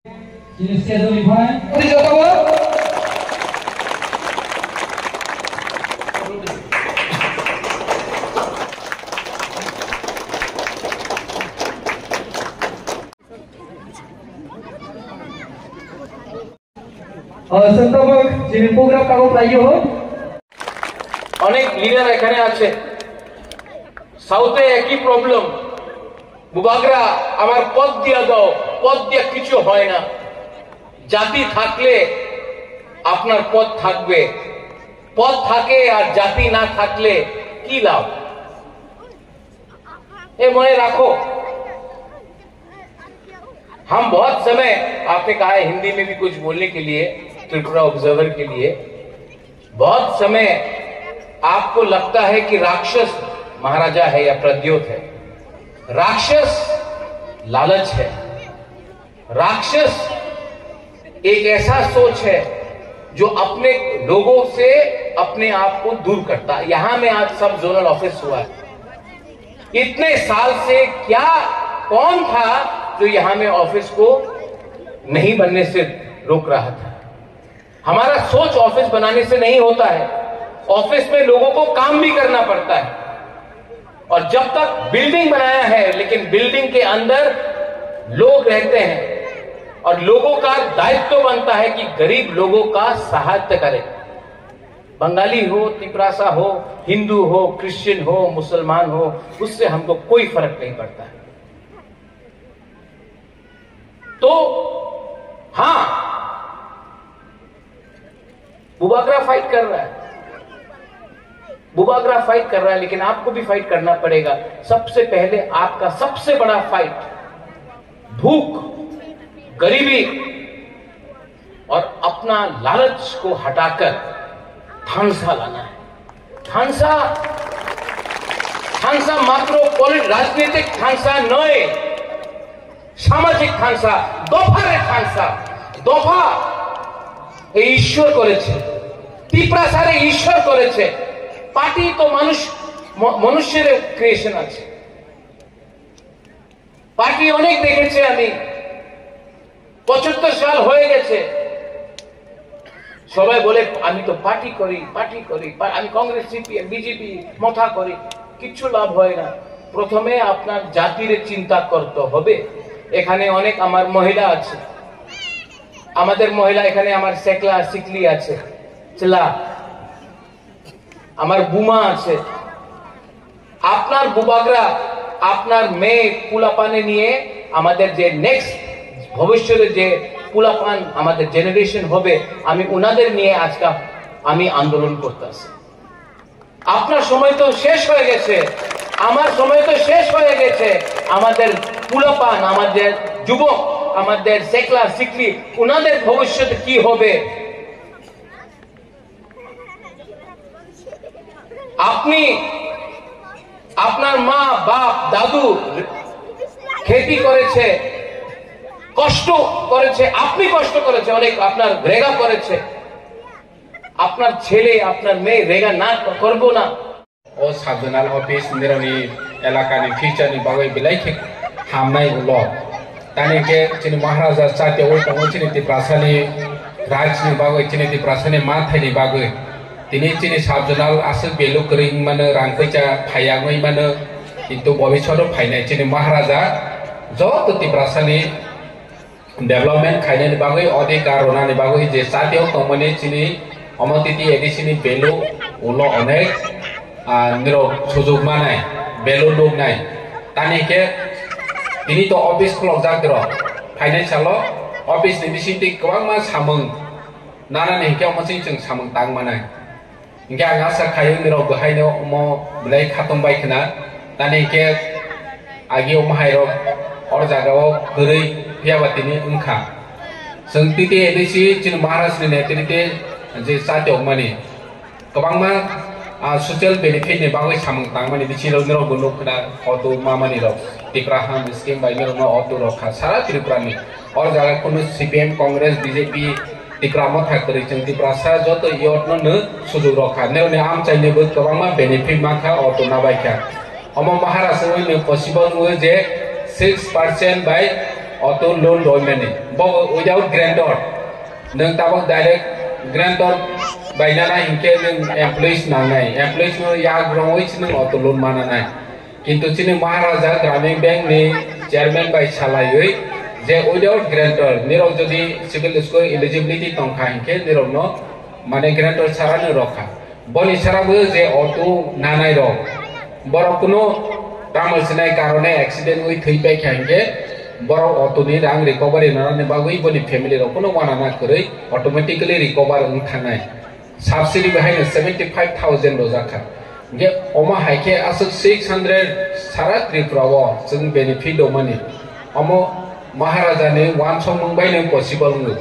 संस्थापक যিনি প্রোগ্রাম কাগজ লাগিয়ে হোক অনেক লিডার এখানে আছে সাউথে একই প্রবলেম বুবাগরা আমার পদ দিয়া দাও পদ দিয়া কিছু হয় না জাতি থাকলে আপনার পদ থাকবে পদ থাকে আর জাতি না থাকলে কি লাভ ये मने रखो हम बहुत समय आपने कहा है हिंदी में भी कुछ बोलने के लिए त्रिपुरा ऑब्जर्वर के लिए बहुत समय आपको लगता है कि राक्षस महाराजा है या प्रद्योत है राक्षस लालच है राक्षस एक ऐसा सोच है जो अपने लोगों से अपने आप को दूर करता है यहां में आज सब जोनल ऑफिस हुआ है इतने साल से क्या कौन था जो यहां में ऑफिस को नहीं बनने से रोक रहा था हमारा सोच ऑफिस बनाने से नहीं होता है ऑफिस में लोगों को काम भी करना पड़ता है और जब तक बिल्डिंग बनाया है लेकिन बिल्डिंग के अंदर लोग रहते हैं और लोगों का दायित्व बनता है कि गरीब लोगों का सहायता करें बंगाली हो तिपरासा हो हिंदू हो क्रिश्चियन हो मुसलमान हो उससे हमको कोई फर्क नहीं पड़ता है तो हां बुबागरा फाइट कर रहा है बुबागरा फाइट कर रहा है लेकिन आपको भी फाइट करना पड़ेगा सबसे पहले आपका सबसे बड़ा फाइट भूख गरीबी और अपना लालच को हटाकर ठानसा लाना है ठानसा मात्र राजनीतिक ठानसा नय सामाजिक ठानसा दफारे ठानसा दफा ईश्वर करेছে তিপ্রাসারে ईश्वर করেছে পার্টি তো মানুষের ক্রিয়েশন আছে পার্টি অনেক দেখেছে আমি 75 সাল হয়ে গেছে সবাই বলে আমি তো পার্টি করি আমি কংগ্রেস সিপিএম বিজেপি মাথা করি কিছু লাভ হয় না প্রথমে আপনার জাতির চিন্তা করতে হবে এখানে অনেক আমার মহিলা আছে আমাদের মহিলা এখানে আমার সেকলা সিকলি আছে চলা আমার বুমা আছে আপনার বুবাগরা আপনার মেয়ে পুলাপানে নিয়ে আমাদের যে নেক্সট ভবিষ্যতে যে পুলাপান আমাদের জেনারেশন হবে আমি উনাদের নিয়ে আজকে আমি আন্দোলন করতেছি আপনার সময় তো শেষ হয়ে গেছে আমার সময় তো শেষ হয়ে গেছে আমাদের পুলাপান আমাদের যুবক আমাদের সেকলা সিকলি উনাদের ভবিষ্যৎ কি হবে আপনি আপনার মা বাপ দাদু खेती করেছে কষ্ট করেছে আপনি কষ্ট করেছে অনেক আপনার রেগা করেছে আপনার ছেলে আপনার মেয়ে রেগা না করব না ও সাবজনাল অফিস নিরনি এলাকানি ফিচারনি বাগৈ বিলাইকে হামনাই উল তানিকে চিনি মহারাজা চাতে ওই তং চিনি তিপ্রাসানি রাজনি বাগৈ চিনি তিপ্রাসানি মাথাইনি বাগৈ তিনি চিনি সাবজনাল আসল বেলু করিং মানে রাংকৈচা ফায়াङै মানে কিন্তু ভবিষ্যৎ ফাইনাই চিনি মহারাজা যত তিপ্রাসানি डेवलपमेंट खाने बागै अधिकार रोनानि बागै जे साथियाव तमने चिनि अमतिति एडिसिनि बेलु उलो अनेक निरो सुजुग मानाय बेलु दगनाय तानिके तिनि तो ऑफिस क्लक जाग्र फाइनान्शियल ऑफिस नि बिसिति गोबां मा सामों नानानि हिकाव मोनसे जों सामों तां मानाय इंगे आं आसा खायो निरो गहायनो मो ब्लै खातम बायखना तानिके आगियाव माहायरो और जागाव गरै पियाबातिनि उनखा जों तिते एदिसि चिन महाराष्ट्र नेतृत्व जे साथियाव माने गोबांमा सोशल बेनिफिट नि बागै सामों तां माने बिसिरो निरो गुनुखना अतो मामानि र तिप्रा हाम स्कीम बाय निरो अतो रखा सारा त्रिपुरानि और जागा कोनो सीपीएम कांग्रेस बीजेपी तिप्रा मथा करि जों तिप्रा सा जतो यत्न न सुजुग रखा नेरने आम चाइनेबो गोबांमा बेनिफिट माखा अतो नाबायखा अम महाराष्ट्र नि पसिबल जे 6% bye auto loan loan mane bo without grantor nang tabak direct grantor bainana hinke nang employees nangai employees no ya growing nang auto loan mana nai kintu chini Maharaja Gramin Bank ni chairman bai salayoi je without grantor nirok jodi civil score eligibility tongkha hinke nirok no mane grantor sarane rokha boni sarabu je auto nanai rok borok kuno tamal sinai karone accident oi theipai khange borok auto ni rang recovery nanane bagui boni family rok kuno wanana korei automatically recover ung thanai subsidy behind 75000 rozakha ge oma haike asuk 600 sara triprawo jung benefit domani omo Maharaja ni one song mungbai nang possible ngu